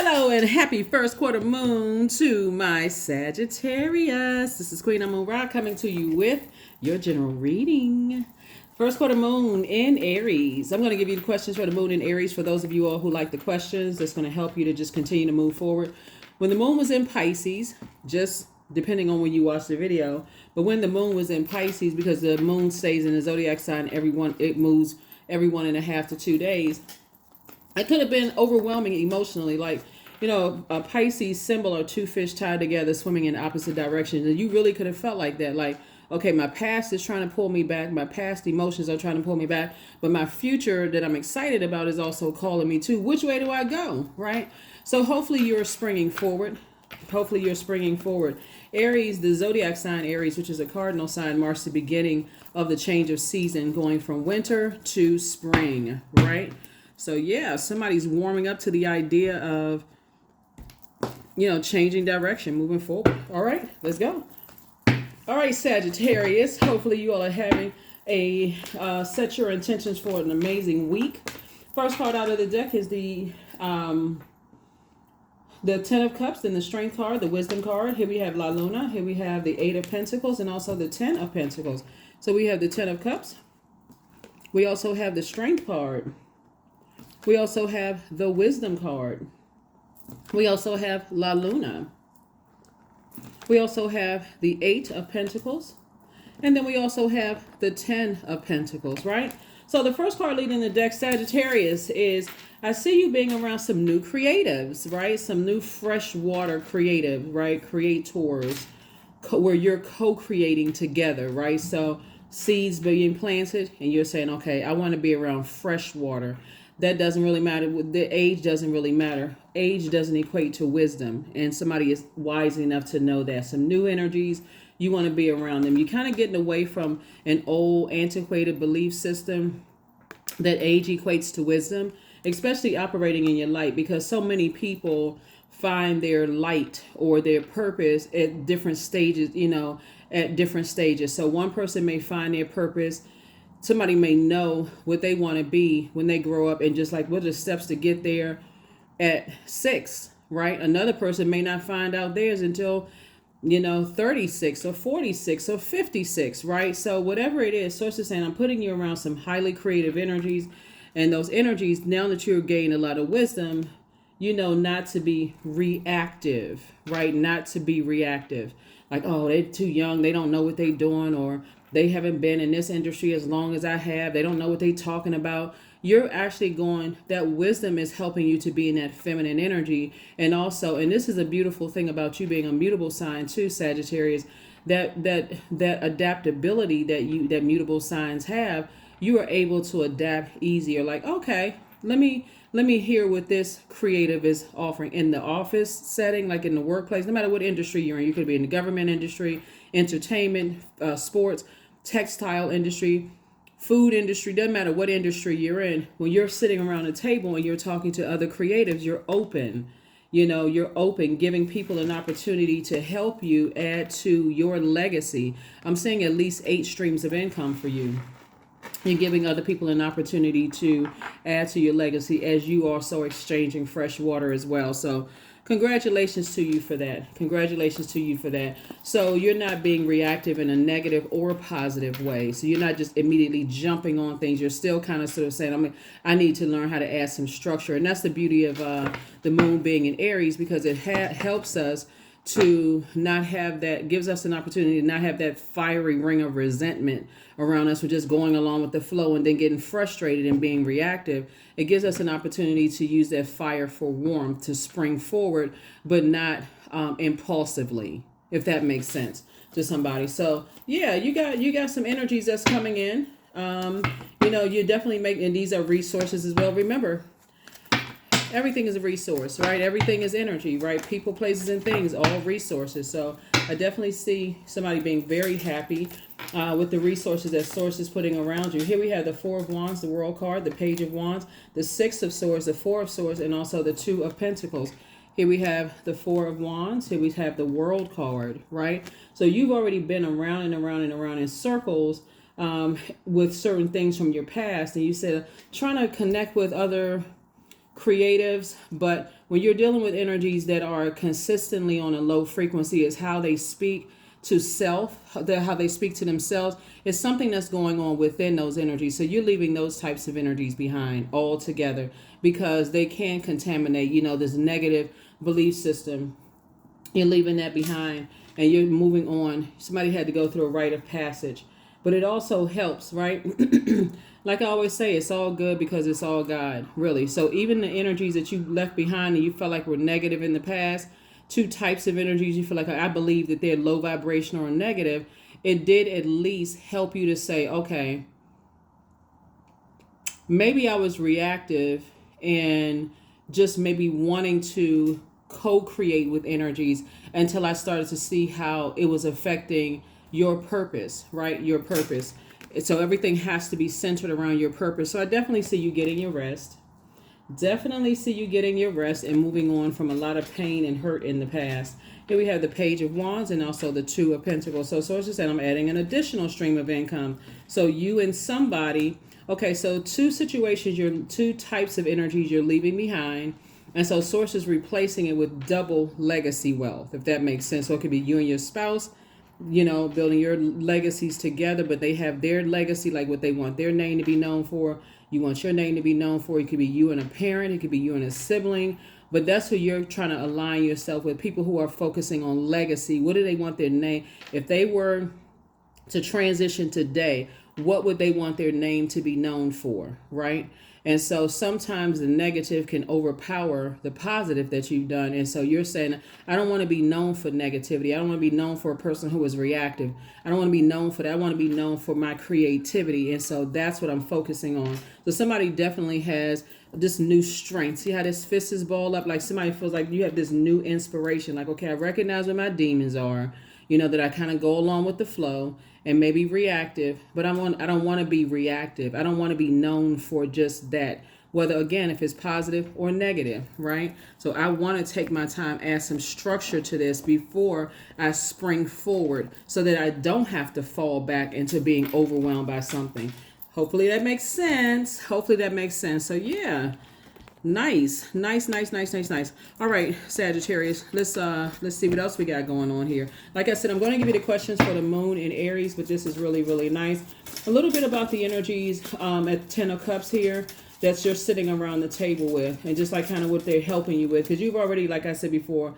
Hello and happy first quarter moon to my Sagittarius. This is Queen Amun Ra coming to you with your general reading. First quarter moon in Aries. I'm going to give you the questions for the moon in Aries for those of you all who like the questions. That's going to help you to just continue to move forward. When the moon was in Pisces, just depending on when you watch the video, but when the moon was in Pisces, because the moon stays in the Zodiac sign, it moves every 1.5 to 2 days. It could have been overwhelming emotionally, like, a Pisces symbol are two fish tied together swimming in opposite directions. And you really could have felt like that. Like, okay, my past is trying to pull me back. My past emotions are trying to pull me back. But my future that I'm excited about is also calling me too. Which way do I go, right? So hopefully you're springing forward. Aries, the Zodiac sign Aries, which is a cardinal sign, marks the beginning of the change of season, going from winter to spring, right? So yeah, somebody's warming up to the idea of, changing direction, moving forward. All right, let's go. All right, Sagittarius, hopefully you all are having set your intentions for an amazing week. First card out of the deck is the Ten of Cups, and the Strength card, the Wisdom card. Here we have La Luna. Here we have the Eight of Pentacles and also the Ten of Pentacles. So we have the Ten of Cups. We also have the Strength card. We also have the Wisdom card. We also have La Luna. We also have the Eight of Pentacles. And then we also have the Ten of Pentacles, right? So the first card leading the deck, Sagittarius, is I see you being around some new creatives, right? Some new freshwater creative, right? Creators, where you're co-creating together, right? So seeds being planted and you're saying, okay, I want to be around fresh water. That doesn't really matter. The age doesn't really matter. Age doesn't equate to wisdom. And somebody is wise enough to know that. Some new energies, you want to be around them. You're kind of getting away from an old, antiquated belief system that age equates to wisdom, especially operating in your light, because so many people find their light or their purpose at different stages, So one person may find their purpose. Somebody may know what they want to be when they grow up and just like what are the steps to get there at 6, right? Another person may not find out theirs until 36 or 46 or 56, right? So whatever it is, Source is saying, I'm putting you around some highly creative energies, and those energies, now that you're gaining a lot of wisdom, not to be reactive, right? Not to be reactive. Like, oh, they're too young. They don't know what they're doing, or they haven't been in this industry as long as I have. They don't know what they're talking about. You're actually that wisdom is helping you to be in that feminine energy. And also, and this is a beautiful thing about you being a mutable sign too, Sagittarius, that adaptability that mutable signs have, you are able to adapt easier. Like, okay, let me hear what this creative is offering in the office setting, like in the workplace, no matter what industry you're in. You could be in the government industry, entertainment, sports, textile industry, food industry, doesn't matter what industry you're in. When you're sitting around a table and you're talking to other creatives, you're open. You're open, giving people an opportunity to help you add to your legacy. I'm seeing at least 8 streams of income for you. You're giving other people an opportunity to add to your legacy as you also exchanging fresh water as well. So congratulations to you for that. So you're not being reactive in a negative or positive way. So you're not just immediately jumping on things. You're still kind of sort of saying, I need to learn how to add some structure. And that's the beauty of the moon being in Aries, because it helps us to not have that, gives us an opportunity to not have that fiery ring of resentment around us. We're just going along with the flow and then getting frustrated and being reactive. It gives us an opportunity to use that fire for warmth, to spring forward, but not impulsively, if that makes sense to somebody. So yeah, you got some energies that's coming in. You're definitely making, and these are resources as well. Remember, everything is a resource, right? Everything is energy, right? People, places, and things, all resources. So I definitely see somebody being very happy with the resources that Source is putting around you. Here we have the Four of Wands, the World card, the Page of Wands, the Six of Swords, the Four of Swords, and also the Two of Pentacles. Here we have the Four of Wands. Here we have the World card, right? So you've already been around and around and around in circles with certain things from your past. And you said, trying to connect with other creatives, but when you're dealing with energies that are consistently on a low frequency, is how they speak to self, how they speak to themselves. It's something that's going on within those energies. So you're leaving those types of energies behind altogether because they can contaminate, this negative belief system. You're leaving that behind and you're moving on. Somebody had to go through a rite of passage, but it also helps, right? Like I always say, it's all good because it's all God, really. So even the energies that you left behind and you felt like were negative in the past, two types of energies you feel like, I believe that they're low vibrational or negative, it did at least help you to say, okay, maybe I was reactive and just maybe wanting to co-create with energies until I started to see how it was affecting your purpose, right? Your purpose. So everything has to be centered around your purpose. So I definitely see you getting your rest. Definitely see you getting your rest and moving on from a lot of pain and hurt in the past. Here we have the Page of Wands and also the Two of Pentacles. So as I said, I'm adding an additional stream of income. So you and somebody, okay, so two situations, two types of energies you're leaving behind. And so Source is replacing it with double legacy wealth, if that makes sense. So it could be you and your spouse, building your legacies together, but they have their legacy, like what they want their name to be known for. You want your name to be known for. It could be you and a parent. It could be you and a sibling. But that's who you're trying to align yourself with, people who are focusing on legacy. What do they want their name? If they were to transition today, what would they want their name to be known for, right? And so sometimes the negative can overpower the positive that you've done. And so you're saying, I don't want to be known for negativity. I don't want to be known for a person who is reactive. I don't want to be known for that. I want to be known for my creativity. And so that's what I'm focusing on. So somebody definitely has this new strength. See how this fist is balled up? Like somebody feels like you have this new inspiration. Like, okay, I recognize what my demons are, that I kind of go along with the flow and maybe reactive, but I don't want to be reactive. I don't want to be known for just that, whether, again, if it's positive or negative, right? So I want to take my time, add some structure to this before I spring forward so that I don't have to fall back into being overwhelmed by something. Hopefully that makes sense. So yeah. Nice. All right, Sagittarius. Let's see what else we got going on here. Like I said, I'm going to give you the questions for the moon in Aries, but this is really, really nice. A little bit about the energies at 10 of Cups here that you're sitting around the table with, and just like kind of what they're helping you with, because you've already, like I said before,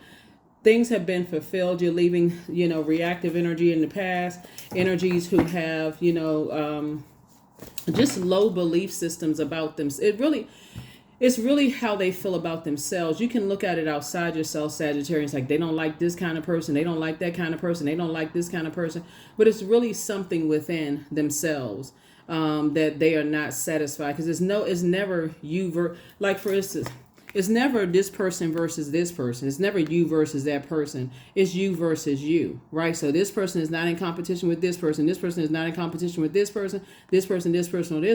things have been fulfilled. You're leaving, reactive energy in the past, energies who have, just low belief systems about them. It's really how they feel about themselves. You can look at it outside yourself, Sagittarius, like they don't like this kind of person. They don't like that kind of person. They don't like this kind of person. But it's really something within themselves that they are not satisfied. Because it's never you. Like, for instance, it's never this person versus this person. It's never you versus that person. It's you versus you, right? So this person is not in competition with this person. This person is not in competition with this person, or this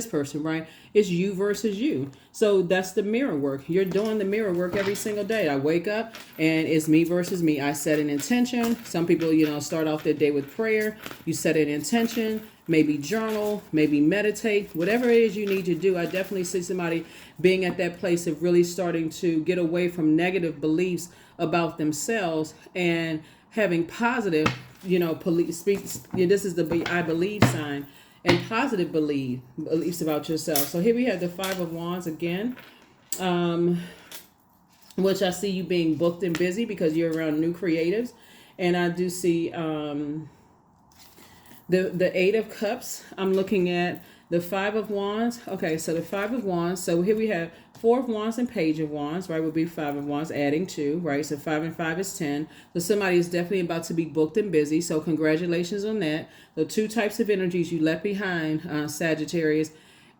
person, right? It's you versus you. So that's the mirror work. You're doing the mirror work every single day. I wake up and it's me versus me. I set an intention. Some people, start off their day with prayer. You set an intention. Maybe journal, maybe meditate, whatever it is you need to do. I definitely see somebody being at that place of really starting to get away from negative beliefs about themselves and having positive, this is the I believe sign, and positive beliefs about yourself. So here we have the Five of Wands again, which I see you being booked and busy because you're around new creatives. And I do see the Eight of Cups. I'm looking at the Five of Wands. Okay, so the Five of Wands. So here we have Four of Wands and Page of Wands, right? Would be Five of Wands, adding 2, right? So 5 and 5 is 10. So somebody is definitely about to be booked and busy. So congratulations on that. The two types of energies you left behind, Sagittarius.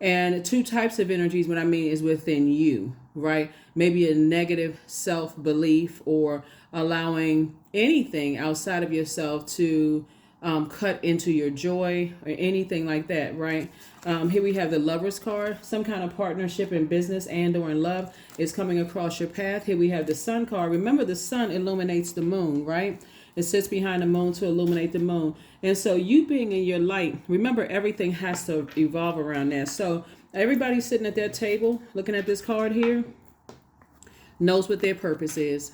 And two types of energies, what I mean is within you, right? Maybe a negative self-belief or allowing anything outside of yourself to cut into your joy or anything like that, right? Here we have the Lover's card. Some kind of partnership in business and or in love is coming across your path. Here we have the Sun card. Remember, the sun illuminates the moon, right? It sits behind the moon to illuminate the moon. And so you being in your light, remember, everything has to evolve around that. So everybody sitting at that table looking at this card here, knows what their purpose is.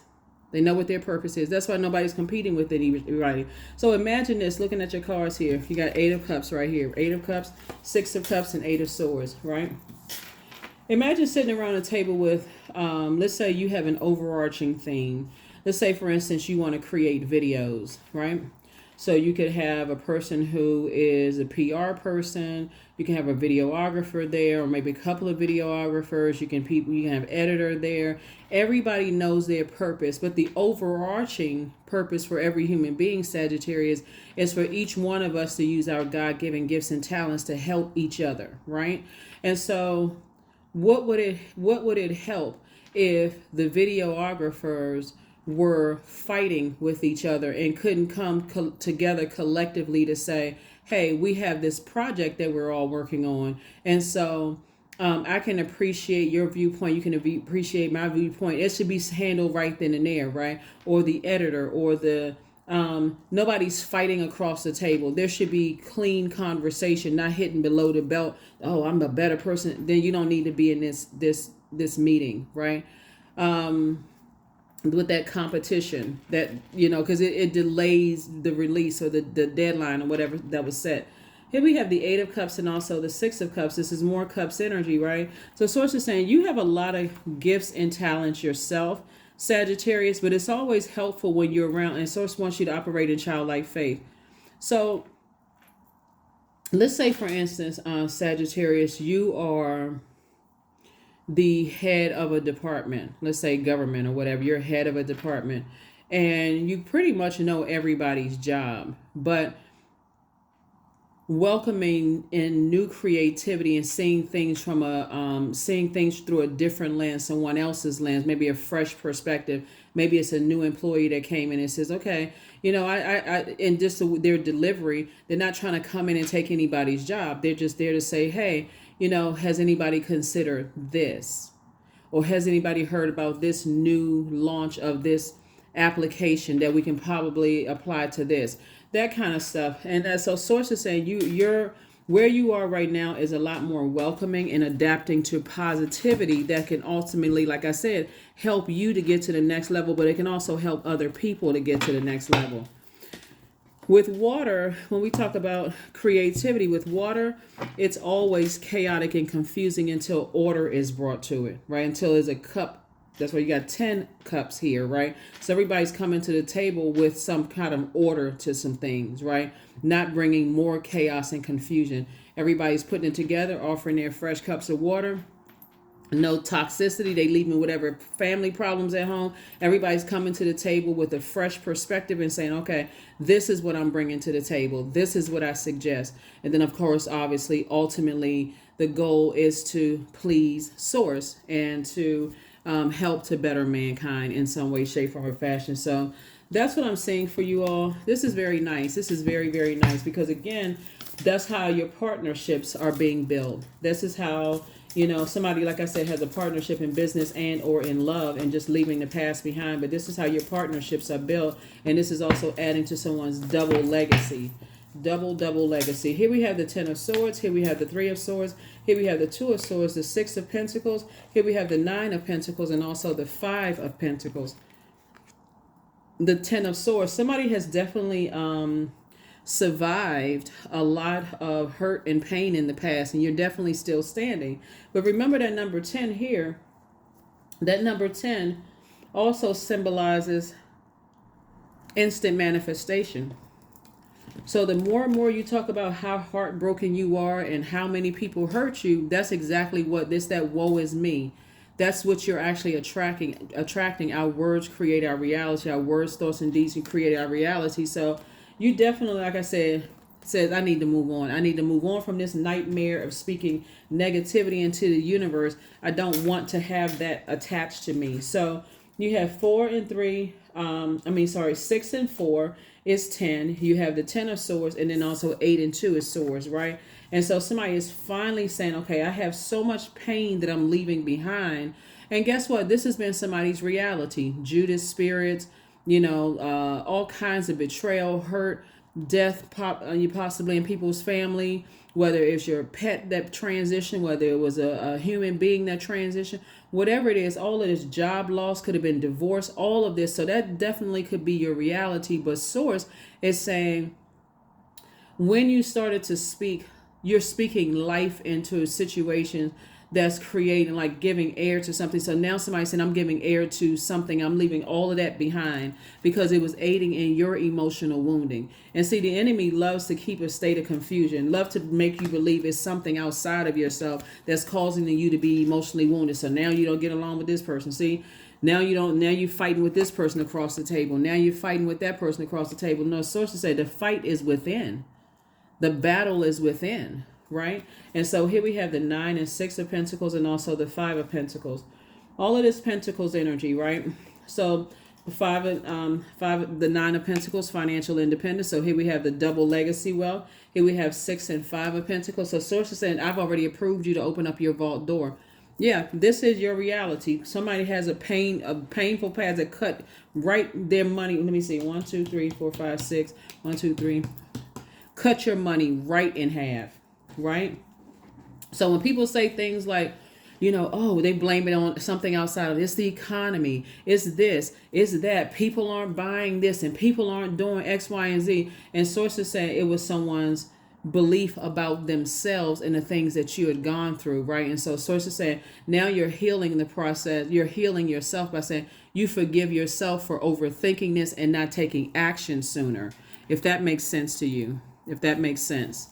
They know what their purpose is. That's why nobody's competing with anybody. So imagine this, looking at your cards here. You got 8 of Cups right here. 8 of Cups, 6 of Cups, and 8 of Swords, right? Imagine sitting around a table with, let's say you have an overarching theme. Let's say, for instance, you want to create videos, right? So you could have a person who is a PR person. You can have a videographer there, or maybe a couple of videographers. You can have editor there. Everybody knows their purpose, but the overarching purpose for every human being, Sagittarius, is for each one of us to use our God-given gifts and talents to help each other, right? And so what would it help if the videographers were fighting with each other and couldn't come together collectively to say, hey, we have this project that we're all working on. And so I can appreciate your viewpoint. You can appreciate my viewpoint. It should be handled right then and there, right? Or the editor or the nobody's fighting across the table. There should be clean conversation, not hitting below the belt. Oh, I'm a better person. Then you don't need to be in this meeting, right? With that competition that, because it delays the release or the deadline or whatever that was set. Here we have the 8 of Cups and also the 6 of Cups. This is more Cups energy, right? So Source is saying you have a lot of gifts and talents yourself, Sagittarius, but it's always helpful when you're around, and Source wants you to operate in childlike faith. So let's say, for instance, Sagittarius, you are the head of a department, let's say government or whatever. You're head of a department and you pretty much know everybody's job, but welcoming in new creativity and seeing things from seeing things through a different lens, someone else's lens, maybe a fresh perspective. Maybe it's a new employee that came in and says, okay, I and just their delivery, they're not trying to come in and take anybody's job. They're just there to say, hey, has anybody considered this? Or has anybody heard about this new launch of this application that we can probably apply to this? That kind of stuff. And so Source is saying you're where you are right now is a lot more welcoming and adapting to positivity that can ultimately, like I said, help you to get to the next level, but it can also help other people to get to the next level. With water, when we talk about creativity with water, it's always chaotic and confusing until order is brought to it, right? Until there's a cup. That's why you got 10 cups here, right? So everybody's coming to the table with some kind of order to some things, right? Not bringing more chaos and confusion. Everybody's putting it together, offering their fresh cups of water. No toxicity. They leaving whatever family problems at home. Everybody's coming to the table with a fresh perspective and saying, okay, this is what I'm bringing to the table. This is what I suggest. And then, of course, obviously, ultimately, the goal is to please Source and to help to better mankind in some way, shape, form, or fashion. So that's what I'm saying for you all. This is very nice. This is very, very nice because, again, that's how your partnerships are being built. This is how, somebody, like I said, has a partnership in business and or in love and just leaving the past behind. But this is how your partnerships are built. And this is also adding to someone's double legacy. Double legacy. Here we have the 10 of Swords. Here we have the 3 of Swords. Here we have the 2 of Swords, the 6 of Pentacles. Here we have the 9 of Pentacles and also the 5 of Pentacles. The 10 of Swords. Somebody has definitely survived a lot of hurt and pain in the past, and you're definitely still standing. But remember that number 10 here. That number 10 also symbolizes instant manifestation. So the more and more you talk about how heartbroken you are and how many people hurt you, that's exactly what that woe is me. That's what you're actually attracting. Our words create our reality. Our words, thoughts, and deeds can create our reality. So you definitely, like I said, says, I need to move on. I need to move on from this nightmare of speaking negativity into the universe. I don't want to have that attached to me. So you have 4 and 3. 6 and 4 is 10. You have the 10 of Swords, and then also 8 and 2 is Swords, right? And so somebody is finally saying, okay, I have so much pain that I'm leaving behind. And guess what? This has been somebody's reality. Judas spirits, all kinds of betrayal, hurt, death you possibly in people's family, whether it's your pet that transitioned, whether it was a human being that transitioned, whatever it is, all of this, job loss, could have been divorce, all of this. So that definitely could be your reality. But source is saying, when you started to speak, you're speaking life into situations that's creating, like giving air to something. So now somebody saying, I'm giving air to something, I'm leaving all of that behind because it was aiding in your emotional wounding. And see, the enemy loves to keep a state of confusion, love to make you believe it's something outside of yourself that's causing you to be emotionally wounded. So now you don't get along with this person. See, now you're fighting with this person across the table. Now you're fighting with that person across the table. No, sources say the fight is within. The battle is within, right? And so here we have the 9 and 6 of Pentacles, and also the 5 of Pentacles. All of this Pentacles energy, right? So the 9 of Pentacles, financial independence. So here we have the double legacy wealth. Here we have 6 and 5 of Pentacles. So sources saying, I've already approved you to open up your vault door. Yeah, this is your reality. Somebody has a painful past that cut right their money. Let me see. 1, 2, 3, 4, 5, 6. 1, 2, 3. Cut your money right in half, right? So when people say things like, oh, they blame it on something outside of it. It's the economy. It's this. It's that. People aren't buying this and people aren't doing X, Y, and Z. And sources say it was someone's belief about themselves and the things that you had gone through, right? And so sources saying now you're healing the process. You're healing yourself by saying you forgive yourself for overthinking this and not taking action sooner. If that makes sense to you. If that makes sense.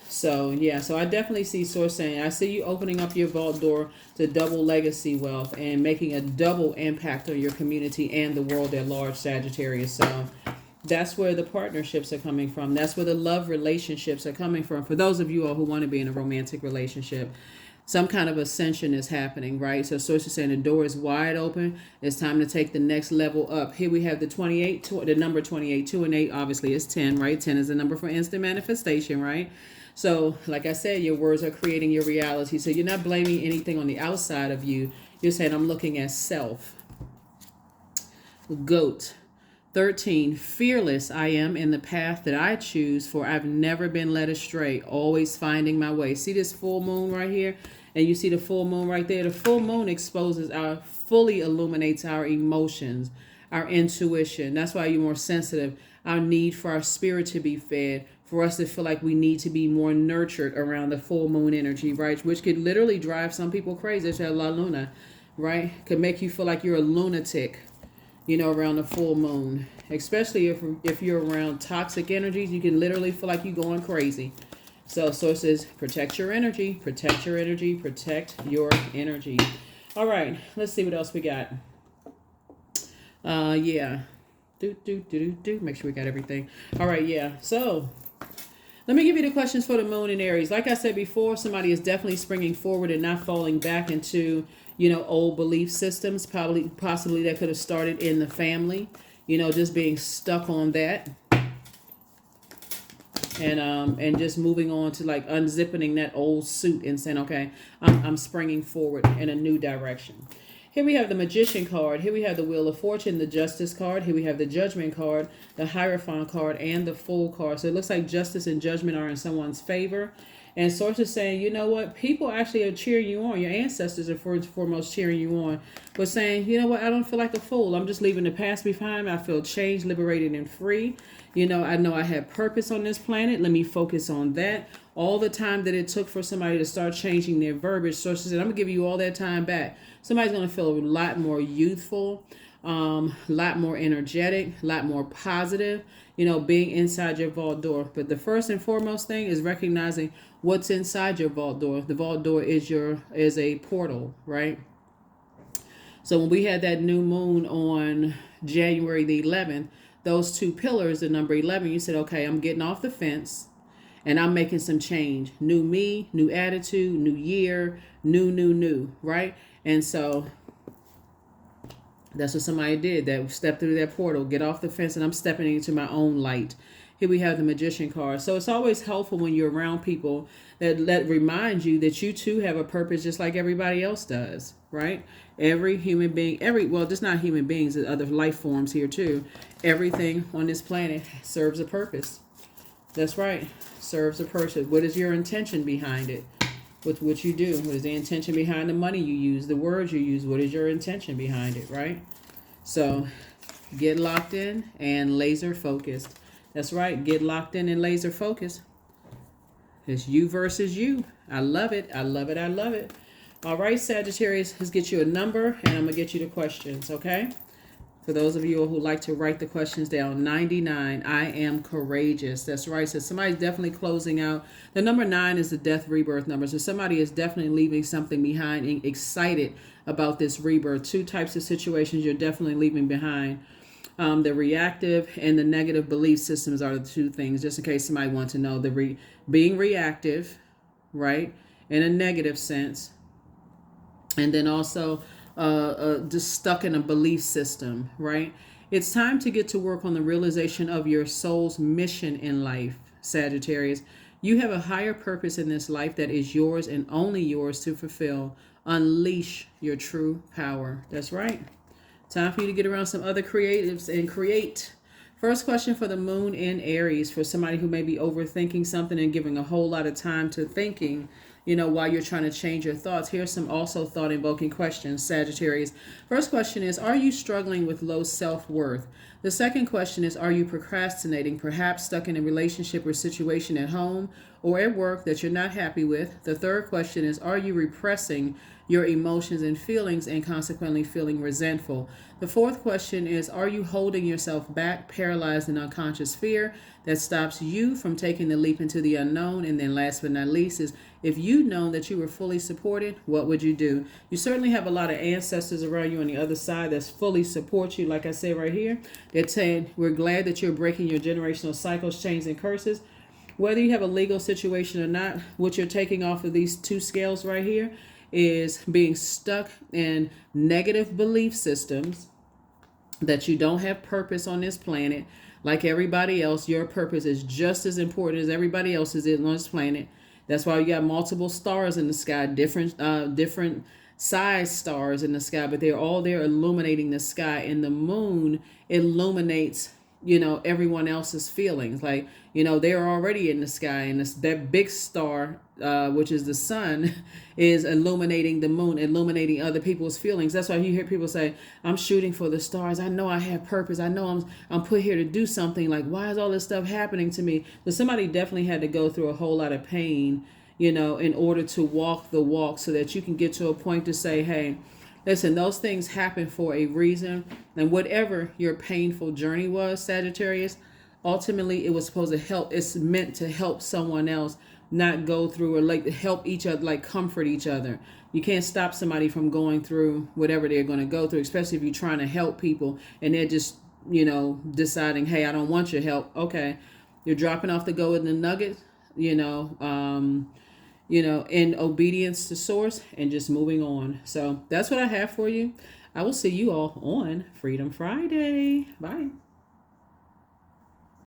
So, yeah. So I definitely see source saying, I see you opening up your vault door to double legacy wealth and making a double impact on your community and the world at large, Sagittarius. So that's where the partnerships are coming from. That's where the love relationships are coming from. For those of you all who want to be in a romantic relationship, some kind of ascension is happening, right? So source is saying the door is wide open. It's time to take the next level up. Here we have the 28, the number 28, 2 and 8, obviously is 10, right? 10 is the number for instant manifestation, right? So like I said, your words are creating your reality. So you're not blaming anything on the outside of you. You're saying, I'm looking at self. Goat. 13, fearless I am in the path that I choose, for I've never been led astray, always finding my way. See this full moon right here? And you see the full moon right there? The full moon fully illuminates our emotions, our intuition. That's why you're more sensitive. Our need for our spirit to be fed, for us to feel like we need to be more nurtured around the full moon energy, right? Which could literally drive some people crazy. It's La Luna, right? Could make you feel like you're a lunatic, around the full moon. Especially if you're around toxic energies, you can literally feel like you're going crazy. So sources, protect your energy, protect your energy, protect your energy. All right, let's see what else we got. Yeah. Make sure we got everything. All right, yeah. So let me give you the questions for the moon in Aries. Like I said before, somebody is definitely springing forward and not falling back into old belief systems, possibly that could have started in the family, just being stuck on that. And just moving on to like unzipping that old suit and saying, okay, I'm springing forward in a new direction. Here we have the Magician card. Here we have the Wheel of Fortune, the Justice card. Here we have the Judgment card, the Hierophant card, and the Fool card. So it looks like justice and judgment are in someone's favor. And sources saying, you know what, people actually are cheering you on. Your ancestors are first and foremost cheering you on. But saying, you know what, I don't feel like a fool. I'm just leaving the past behind. I feel changed, liberated, and free. I know I have purpose on this planet. Let me focus on that. All the time that it took for somebody to start changing their verbiage, sources said, I'm going to give you all that time back. Somebody's going to feel a lot more youthful, a lot more energetic, a lot more positive, being inside your vault door. But the first and foremost thing is recognizing what's inside your vault door. The vault door is a portal, right? So when we had that new moon on January the 11th, those two pillars, the number 11, you said, okay, I'm getting off the fence and I'm making some change. New me, new attitude, new year, new, right? And so that's what somebody did, that stepped through that portal, get off the fence, and I'm stepping into my own light. Here we have the Magician card. So it's always helpful when you're around people that remind you that you too have a purpose just like everybody else does, right? Every human being, well, just not human beings, other life forms here too. Everything on this planet serves a purpose. That's right. Serves a purpose. What is your intention behind it? With what you do? What is the intention behind the money you use, the words you use? What is your intention behind it, right? So get locked in and laser focused. That's right. Get locked in and laser focused. It's you versus you. I love it. I love it. I love it. All right, Sagittarius, let's get you a number and I'm going to get you the questions, okay? For those of you who like to write the questions down, 99, I am courageous. That's right. So somebody's definitely closing out. The number 9 is the death rebirth number. So somebody is definitely leaving something behind and excited about this rebirth. 2 types of situations you're definitely leaving behind. The reactive and the negative belief systems are the 2 things, just in case somebody wants to know. Being reactive, right, in a negative sense. And then also just stuck in a belief system, right? It's time to get to work on the realization of your soul's mission in life, Sagittarius. You have a higher purpose in this life that is yours and only yours to fulfill. Unleash your true power. That's right. Time for you to get around some other creatives and create. First question for the moon in Aries, for somebody who may be overthinking something and giving a whole lot of time to thinking, while you're trying to change your thoughts. Here's some also thought-invoking questions, Sagittarius. First question is, are you struggling with low self-worth? The second question is, are you procrastinating, perhaps stuck in a relationship or situation at home or at work that you're not happy with? The third question is, are you repressing your emotions and feelings and consequently feeling resentful? The fourth question is, are you holding yourself back, paralyzed in unconscious fear that stops you from taking the leap into the unknown? And then last but not least is, if you'd known that you were fully supported, what would you do? You certainly have a lot of ancestors around you on the other side that fully support you. Like I say right here, they're saying, we're glad that you're breaking your generational cycles, chains, and curses. Whether you have a legal situation or not, what you're taking off of these 2 scales right here is being stuck in negative belief systems, that you don't have purpose on this planet. Like everybody else, your purpose is just as important as everybody else's on this planet. That's why you got multiple stars in the sky, different size stars in the sky, but they're all there illuminating the sky. And the moon illuminates, everyone else's feelings. Like, they're already in the sky, and that big star, which is the sun, is illuminating the moon, illuminating other people's feelings. That's why you hear people say, I'm shooting for the stars. I know I have purpose. I know I'm put here to do something. Like, why is all this stuff happening to me? But somebody definitely had to go through a whole lot of pain, in order to walk the walk, so that you can get to a point to say, hey, listen, those things happen for a reason. And whatever your painful journey was, Sagittarius, ultimately it was supposed to help. It's meant to help someone else not go through, or like help each other, like comfort each other. You can't stop somebody from going through whatever they're going to go through, especially if you're trying to help people and they're just, deciding, hey, I don't want your help. Okay. You're dropping off the golden nugget, in obedience to source and just moving on. So that's what I have for you. I will see you all on Freedom Friday. Bye.